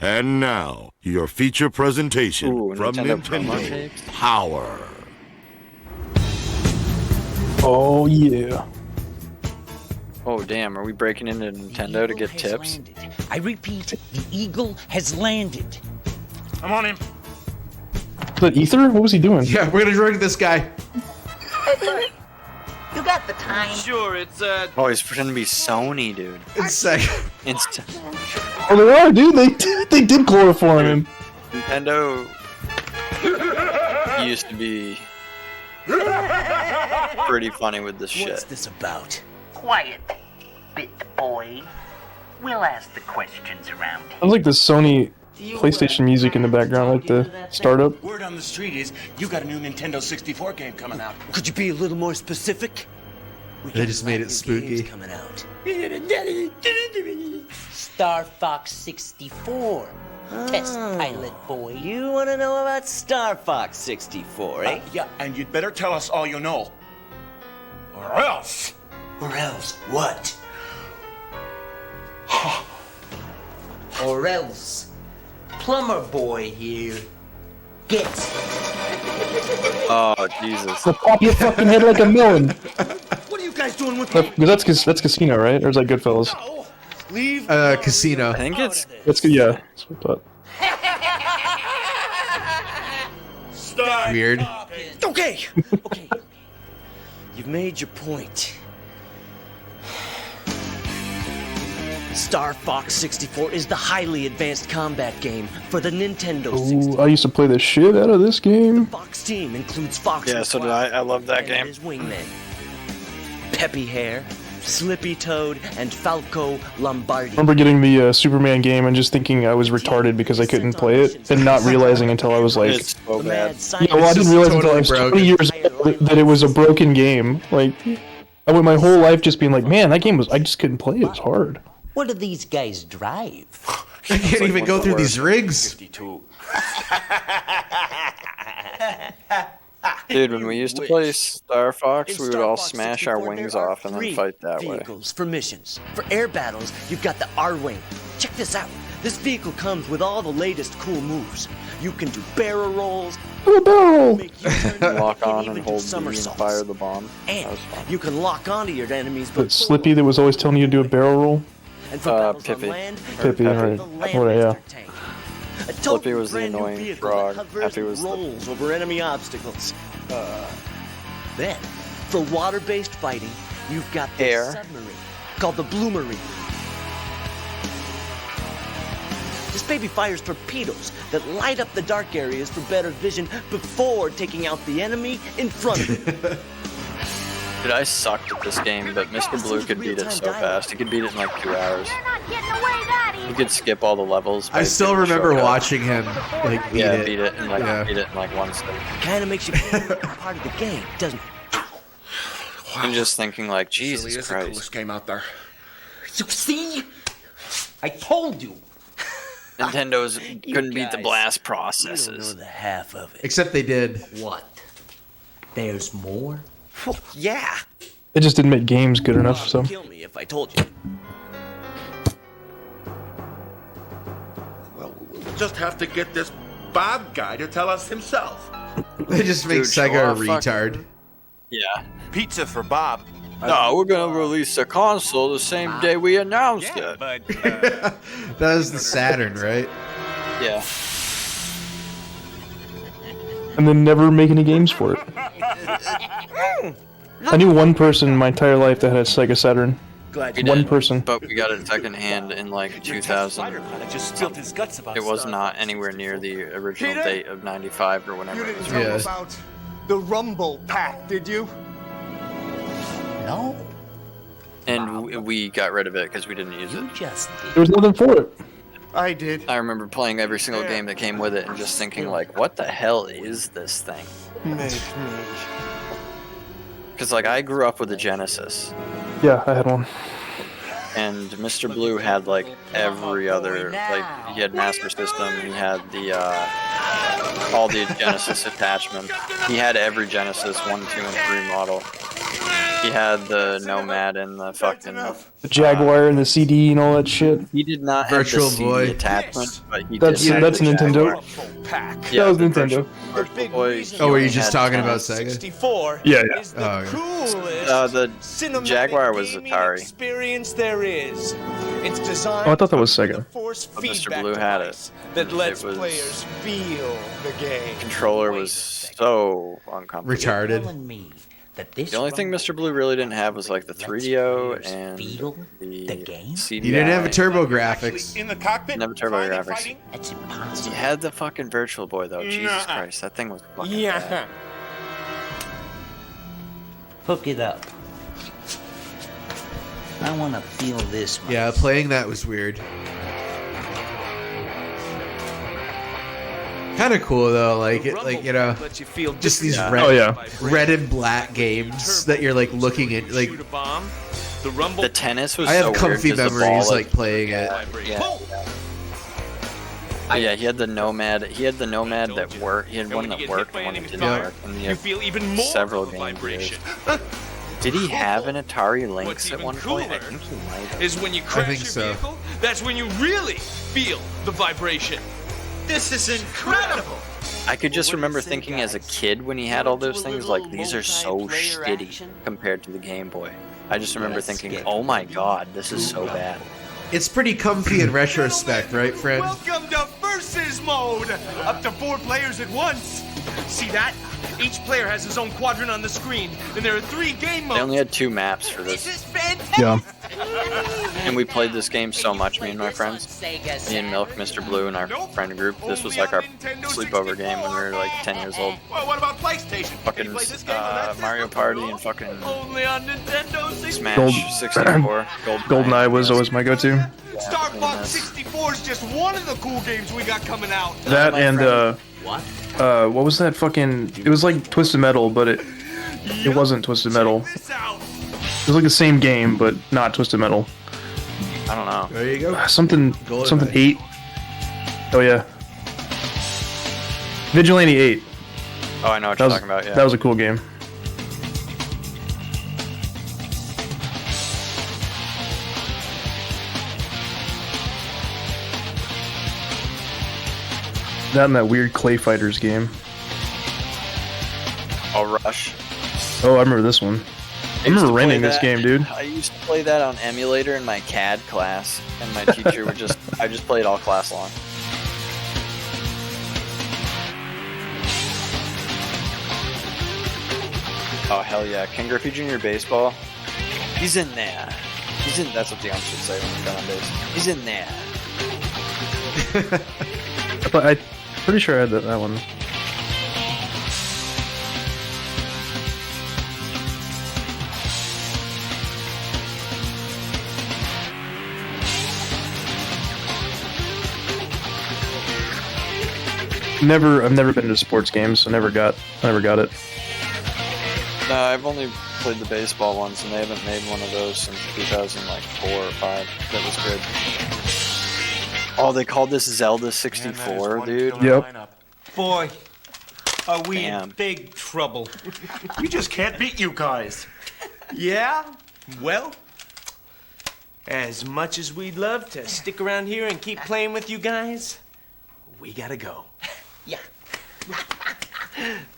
And now, your feature presentation from Nintendo Power. Oh, yeah. Oh, damn. Are we breaking into Nintendo to get tips? I repeat, the eagle has landed. I'm on him. Is that Ether? What was he doing? Yeah, we're gonna drag this guy. You got the time. Sure, it's Oh, he's pretending to be Sony, dude. It's Sega. Oh, they are, dude. They did chloroform him. Nintendo used to be pretty funny with this shit. What's this about? Quiet, bit boy. We'll ask the questions around here. Sounds like the Sony PlayStation music in the background, like the startup. Word on the street is you got a new Nintendo 64 game coming out. Could you be a little more specific? They just made it spooky. Coming out. Star Fox 64. Test pilot boy. You want to know about Star Fox 64, eh? Yeah, and you'd better tell us all you know. Or else. Or else what? Or else, plumber boy here gets. Oh, Jesus. So pop your fucking head like a melon. What are you guys doing with me? Because that's Casino, right? Or is that Goodfellas? Leave. Casino. I think it's... That's good. Yeah. That's what I thought. Start. Weird. Okay. Okay. You've made your point. Star Fox 64 is the highly advanced combat game for the Nintendo 64. Ooh, I used to play the shit out of this game. Fox team includes Fox. Yeah, so did I. I love that and game. his wingmen. Peppy Hair, Slippy Toad, and Falco Lombardi. I remember getting the Superman game and just thinking I was retarded because I couldn't play it, and not realizing until I was like, It's so bad. yeah, well, I didn't realize until I was Totally 20 years old that it was a broken game. Like, I went my whole life just being like, man, that game was, I just couldn't play it. It was hard. What do these guys drive? I can't even go through these rigs. 52. Dude, when we used to play Star Fox, we would all smash our wings off and then fight that way. Vehicles for missions. For air battles, you've got the R-Wing. Check this out. This vehicle comes with all the latest cool moves. You can do barrel rolls, Oh, barrel! make U-turns, Lock on even and do hold B and somersaults. fire the bomb. That And was fun. you can lock onto your enemies That Slippy that was always telling you to do a barrel roll. And for battles Pippy. on land, Pippy, the right. Land Right, yeah. Master tank. A totally Slippy was the brand new annoying vehicle frog. that hovers Happy and was the- rolls over enemy obstacles. Then, for water-based fighting, you've got the Air. submarine called the Bloomerine. This baby fires torpedoes that light up the dark areas for better vision before taking out the enemy in front of you. Dude, I sucked at this game, but Mr. Blue could beat it so fast. He could beat it in like 2 hours. He could skip all the levels. by I still doing a remember shortcut. watching him like beat Yeah, it. beat it in like Yeah. beat it in like 1 step. Kind of makes you feel part of the game, doesn't it? I'm just thinking like, Really Jesus is the Christ. coolest game out there. You see? I told you. Nintendo's couldn't beat the guys, blast You don't know processes. the half of it. Except they did. What? There's more? Well, yeah. It just didn't make games good enough, so. Kill me if I told you. Well, we'll just have to get this Bob guy to tell us himself. They just make Dude, show Sega a off fucking- retard. Yeah. Pizza for Bob. No, we're gonna release the console the same day we announced it. but That was the Saturn, right? Yeah. And then never make any games for it. I knew one person in my entire life that had a Sega Saturn. Glad We you One did, person. But we got it secondhand in like 2000. just spilled his guts about It was not anywhere near the original date of 95 or whenever it was Yeah. released. about the Rumble Pack, did you? No, And we got rid of it because we didn't use it. you just There was nothing for it. I did. I remember playing every single game that came with it and just thinking like, what the hell is this thing? Make me. Because like I grew up with a Genesis, Yeah, I had one. and Mr. Blue had like every other, like he had Master System, he had the all the Genesis attachments. He had every Genesis 1, 2, and 3 model. He had the Nomad and the fucking. The Jaguar and the CD and all that shit. He did not Virtual have the Boy. CD attachment, but he That's did. have that's the Nintendo. Pack. Yeah, that was the Nintendo. Virtual Boy. Oh, were you he just had talking 10. about Sega? 64 Yeah, yeah. is the Oh, yeah. coolest The cinematic Jaguar was gaming Atari. experience there is. It's designed Oh, I thought that was with Sega. a force But Mr. feedback Blue had it. device that It lets was- players feel the game. Controller was so uncomfortable. Retarded. The only thing Mr. Blue really didn't have was like the 3DO and the CD. You didn't have a turbo graphics. In the cockpit? Didn't have a turbo fighting, graphics. fighting? That's impossible. He had the fucking Virtual Boy though. Jesus Nuh-uh. Christ, that thing was fucking bad. Yeah. Hook it up. I want to feel this one. Yeah, playing that was weird. Kind of cool though, like you know, Let you feel just these Yeah. red, Oh, yeah. red and black games that you're like looking at. Like Shoot a bomb. The rumble The tennis was I have so comfy weird 'cause the memories ball, like playing it. Yeah. Oh, yeah, he had the Nomad. He had the Nomad that worked. He had one that worked and one that didn't Yeah. work. And he you had feel even more several of the game vibration. Did he have an Atari What's Lynx at even one point? I cooler think he might have. is when you crash think your so. vehicle, that's when you really feel the vibration. This is incredible. I could just remember thinking as a kid when he had all those things, like, these are so shitty compared to the Game Boy. I just remember thinking, oh my god, this is so bad. It's pretty comfy in retrospect, right, friend? Welcome to Versus Mode! Up to 4 players at once. See that? Each player has his own quadrant on the screen, and there are 3 game modes. They only had 2 maps for This this, is fantastic! Yeah. and we played this game so much, me and my friends. Me and Milk, Mr. Blue, and our friend group. This was like our sleepover game when we were like 10 years old. Well, what about PlayStation? Can Fucking you play this game on that Mario system? Party and fucking Only on Nintendo 64. Smash Gold- 64. GoldenEye was always my go-to. Star Fox 64 is just one of the cool games we got coming out. That my and friend- what was that fucking? It was like Twisted Metal, but it wasn't Twisted Metal. This out. It was like the same game, but not Twisted Metal. I don't know. There you go. Something GoldenEye. 8. Oh yeah. Vigilante 8. Oh, I know what That you're was talking about. Yeah. that was a cool game. That and that weird Clay Fighters game. Oh, Rush. Oh, I remember this one. I used to remember play renting this that. game, dude. I used to play that on emulator in my CAD class, and my teacher would just, I just played all class long. Oh, hell yeah. Ken Griffey Jr. Baseball. He's in there. He's in, that's what the ump should say when he's on base. He's in there. I'm pretty sure I had that one. I've never been to sports games, so I never got it. No, I've only played the baseball ones, and they haven't made one of those since 2004 or 5. That was good. Oh, they called this Zelda 64, dude. Yep. Boy, are we Damn. in big trouble. We just can't beat you guys. Yeah? Well, as much as we'd love to stick around here and keep playing with you guys, we gotta go. Yeah.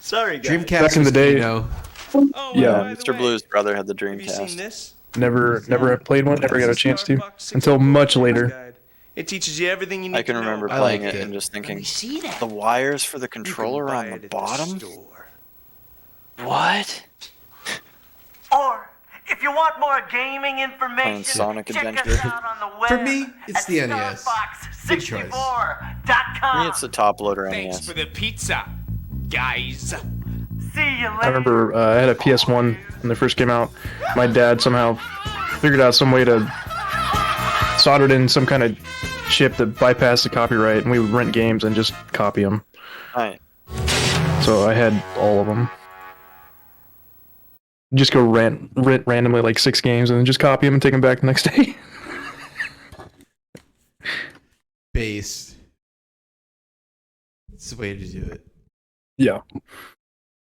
Sorry, guys. Dreamcast Back in was the day. Kino. Oh, Yeah. by the Mr. way, Blue's brother had the Have you seen Dreamcast. this? Never have played one. Never got a chance to Starbucks until 64 much later. guide. It teaches you everything you need I can to know remember about playing liked it it. and just thinking, See that? the wires for the You can controller buy on it the at bottom? store. What? Or, if you want more gaming Playing information, Sonic check Adventure. us out on the web For me, it's at the NES. Big choice. StarFox64.com. Me, it's the top loader Thanks NES. for the pizza, guys. See you later. I remember I had a PS1 when they first came out. My dad somehow figured out some way to solder it in some kind of chip that bypassed the copyright, and we would rent games and just copy them. Right. So I had all of them. Just go rent randomly like 6 games and then just copy them and take them back the next day. Based. It's the way to do it. Yeah.